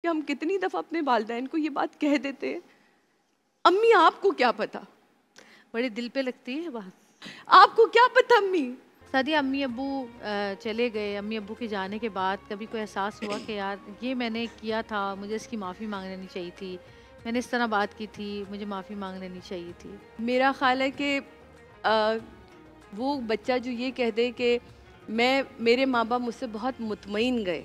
کہ ہم کتنی دفعہ اپنے والدین کو یہ بات کہہ دیتے ہیں، امی آپ کو کیا پتا، بڑے دل پہ لگتی ہے بات. آپ کو کیا پتا امی. سادیہ امی ابو چلے گئے، امی ابو کے جانے کے بعد کبھی کوئی احساس ہوا کہ یار یہ میں نے کیا تھا، مجھے اس کی معافی مانگ لینی چاہیے تھی، میں نے اس طرح بات کی تھی، مجھے معافی مانگ لینی چاہیے تھی؟ میرا خیال ہے کہ وہ بچہ جو یہ کہہ دے کہ میرے ماں باپ مجھ سے بہت مطمئن گئے،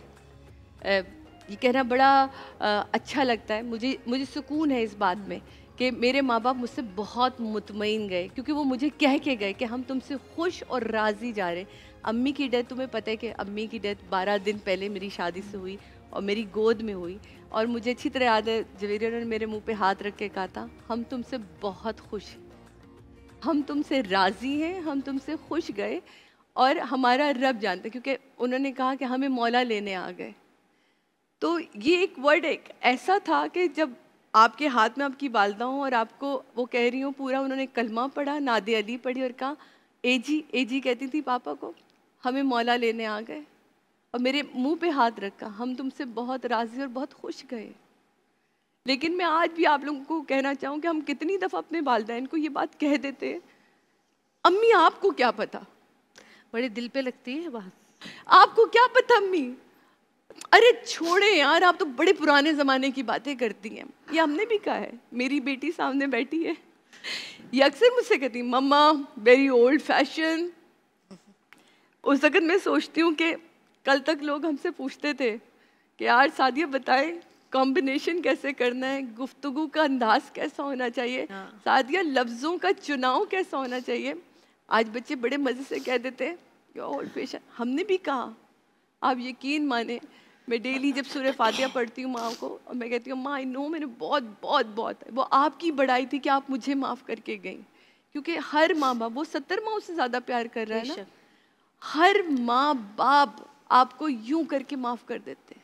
یہ کہنا بڑا اچھا لگتا ہے. مجھے سکون ہے اس بات میں کہ میرے ماں باپ مجھ سے بہت مطمئن گئے، کیونکہ وہ مجھے کہہ کے گئے کہ ہم تم سے خوش اور راضی جا رہے ہیں. امی کی ڈیتھ تمہیں پتہ ہے کہ امی کی ڈیتھ 12 دن پہلے میری شادی سے ہوئی اور میری گود میں ہوئی، اور مجھے اچھی طرح یاد ہے جویریہ نے میرے منہ پہ ہاتھ رکھ کے کہا تھا ہم تم سے بہت خوش ہیں، ہم تم سے راضی ہیں، ہم تم سے خوش گئے اور ہمارا رب جانتا ہے، کیونکہ انہوں نے کہا کہ ہمیں مولا لینے آ گئے. تو یہ ایک ورڈ ایک ایسا تھا کہ جب آپ کے ہاتھ میں آپ کی والدہ ہوں اور آپ کو وہ کہہ رہی ہوں پورا، انہوں نے کلمہ پڑھا، ناد علی پڑھی اور کہا اے جی کہتی تھی پاپا کو، ہمیں مولا لینے آ گئے، اور میرے منہ پہ ہاتھ رکھا، ہم تم سے بہت راضی اور بہت خوش گئے. لیکن میں آج بھی آپ لوگوں کو کہنا چاہوں کہ ہم کتنی دفعہ اپنے والدین کو یہ بات کہہ دیتے ہیں، امی آپ کو کیا پتا، بڑے دل پہ لگتی ہے بات. آپ کو کیا پتا امی، ارے چھوڑے یار آپ تو بڑے پرانے زمانے کی باتیں کرتی ہیں. یہ ہم نے بھی کہا ہے، میری بیٹی سامنے بیٹھی ہے، یہ اکثر مجھ سے کہتی مما ویری اولڈ فیشن. اس وقت میں سوچتی ہوں کہ کل تک لوگ ہم سے پوچھتے تھے کہ یار سادیہ بتائیں کمبینیشن کیسے کرنا ہے، گفتگو کا انداز کیسا ہونا چاہیے، سادیہ لفظوں کا چناؤ کیسا ہونا چاہیے. آج بچے بڑے مزے سے کہہ دیتے ہیں کہ اولڈ فیشن. ہم نے بھی کہا، آپ یقین مانیں میں ڈیلی جب سورہ فاتحہ پڑھتی ہوں ماں کو اور میں کہتی ہوں ماں آئی نو میں نے بہت وہ آپ کی بڑائی تھی کہ آپ مجھے معاف کر کے گئیں، کیونکہ ہر ماں باپ، وہ 70 ماں سے زیادہ پیار کر رہا ہے نا، ہر ماں باپ آپ کو یوں کر کے معاف کر دیتے ہیں.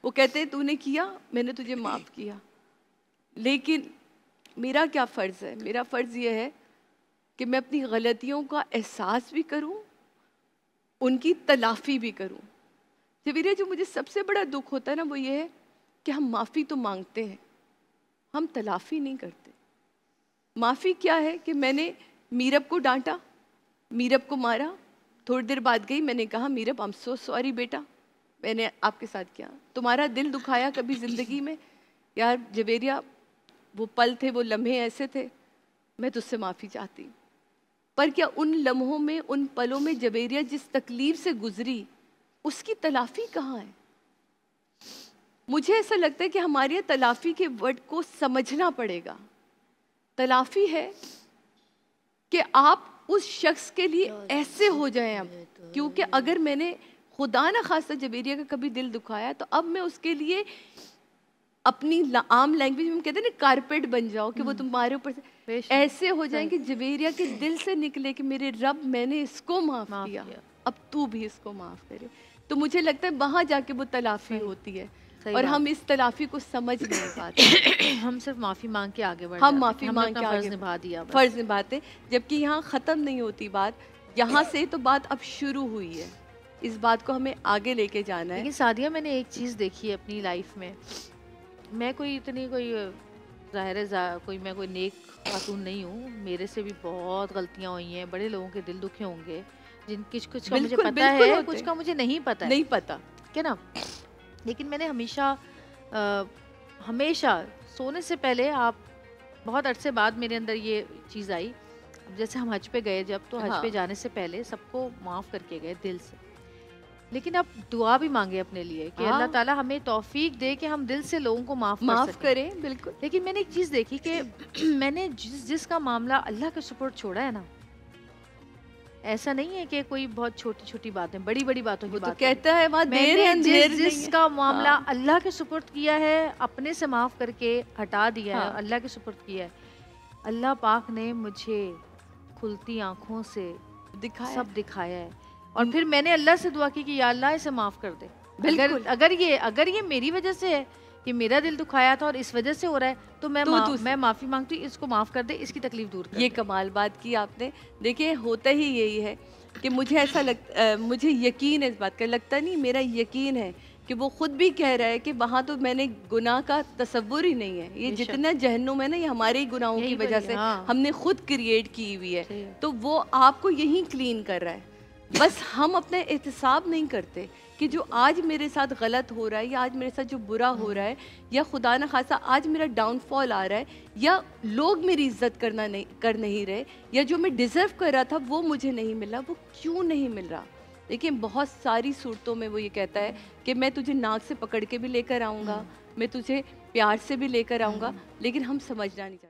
وہ کہتے ہیں تو نے کیا میں نے تجھے معاف کیا. لیکن میرا کیا فرض ہے؟ میرا فرض یہ ہے کہ میں اپنی غلطیوں کا احساس بھی کروں، ان کی تلافی بھی کروں. جویریہ جو مجھے سب سے بڑا دکھ ہوتا ہے نا وہ یہ ہے کہ ہم معافی تو مانگتے ہیں، ہم تلافی نہیں کرتے. معافی کیا ہے کہ میں نے میرب کو ڈانٹا، میرب کو مارا، تھوڑی دیر بعد گئی میں نے کہا میرب I'm so sorry بیٹا، میں نے آپ کے ساتھ کیا، تمہارا دل دکھایا کبھی زندگی میں؟ یار جویریہ وہ پل تھے، وہ لمحے ایسے تھے، میں تجھ سے معافی چاہتی. پر کیا ان لمحوں میں، ان پلوں میں جویریہ جس تکلیف سے گزری اس کی تلافی کہاں ہے؟ مجھے ایسا لگتا ہے کہ ہمارے تلافی کے ورڈ کو سمجھنا پڑے گا. تلافی ہے کہ آپ اس شخص کے لیے ایسے ہو جائیں اب، کیونکہ اگر میں نے خدا نہ خواستہ جویریہ کا کبھی دل دکھایا تو اب میں اس کے لیے اپنی عام لینگویج میں کہتے ہیں نا کارپیٹ بن جاؤ کہ وہ تمہارے اوپر سے ایسے ہو جائیں کہ جویریہ کے دل سے نکلے کہ میرے رب میں نے اس کو معاف کیا، اب تو بھی اس کو معاف کرے. تو مجھے لگتا ہے وہاں جا کے وہ تلافی ہوتی ہے، اور ہم اس تلافی کو سمجھ نہیں پاتے. ہم صرف معافی مانگ کے آگے بڑھ ہم جاتے، معافی ہم نے مانگ اپنا کے فرض آگے نبھا دیا، فرض نبھاتے، جبکہ یہاں ختم نہیں ہوتی بات، یہاں سے تو بات اب شروع ہوئی ہے. اس بات کو ہمیں آگے لے کے جانا ہے. لیکن سادیہ میں نے ایک چیز دیکھی ہے اپنی لائف میں، میں کوئی اتنی ظاہر ہے کوئی میں کوئی نیک خاتون نہیں ہوں، میرے سے بھی بہت غلطیاں ہوئی ہیں، بڑے لوگوں کے دل دکھے ہوں گے، جن کچھ کا مجھے پتہ ہے، کچھ کا مجھے نہیں پتہ ہے، نہیں پتہ کہ نا. لیکن میں نے ہمیشہ سونے سے پہلے، آپ بہت عرصے بعد میرے اندر یہ چیز آئی، جیسے ہم حج پہ گئے جب، تو حج پہ جانے سے پہلے سب کو معاف کر کے گئے دل سے، لیکن اب دعا بھی مانگے اپنے لیے کہ اللہ تعالیٰ ہمیں توفیق دے کہ ہم دل سے لوگوں کو معاف کریں. بالکل. لیکن میں نے ایک چیز دیکھی کہ میں نے جس کا معاملہ اللہ کے سپرد چھوڑا ہے نا، ایسا نہیں ہے کہ کوئی بہت چھوٹی چھوٹی باتیں، بڑی بڑی باتوں کی بات کہتا ہے میں نے جس کا معاملہ اللہ کے سپرد کیا ہے، اپنے سے معاف کر کے ہٹا دیا ہے، اللہ کے سپرد کیا ہے، اللہ پاک نے مجھے کھلتی آنکھوں سے سب دکھایا ہے. اور پھر میں نے اللہ سے دعا کی کہ یا اللہ اسے معاف کر دے. اگر یہ میری وجہ سے ہے کہ میرا دل دکھایا تھا اور اس وجہ سے ہو رہا ہے تو میں معافی مانگتی ہوں، اس کو معاف کر دے، اس کی تکلیف دور کر دے. یہ کمال بات کی آپ نے. دیکھیں ہوتا ہی یہی ہے کہ مجھے ایسا مجھے یقین ہے اس بات کا، لگتا نہیں، میرا یقین ہے کہ وہ خود بھی کہہ رہا ہے کہ وہاں تو میں نے گناہ کا تصور ہی نہیں ہے, یہ جتنا جہنم ہے نا یہ ہمارے ہی گناہوں کی وجہ سے ہم نے خود کریٹ کی ہوئی ہے, تو وہ آپ کو یہی کلین کر رہا ہے. بس ہم اپنا احتساب نہیں کرتے کہ جو آج میرے ساتھ غلط ہو رہا ہے یا آج میرے ساتھ جو برا ہو رہا ہے یا خدا نہ خاصا آج میرا ڈاؤن فال آ رہا ہے یا لوگ میری عزت کر نہیں رہے یا جو میں ڈیزرو کر رہا تھا وہ مجھے نہیں مل رہا, وہ کیوں نہیں مل رہا. لیکن بہت ساری صورتوں میں وہ یہ کہتا ہے کہ میں تجھے ناک سے پکڑ کے بھی لے کر آؤں گا, میں تجھے پیار سے بھی لے کر آؤں گا, لیکن ہم سمجھنا نہیں چاہتے.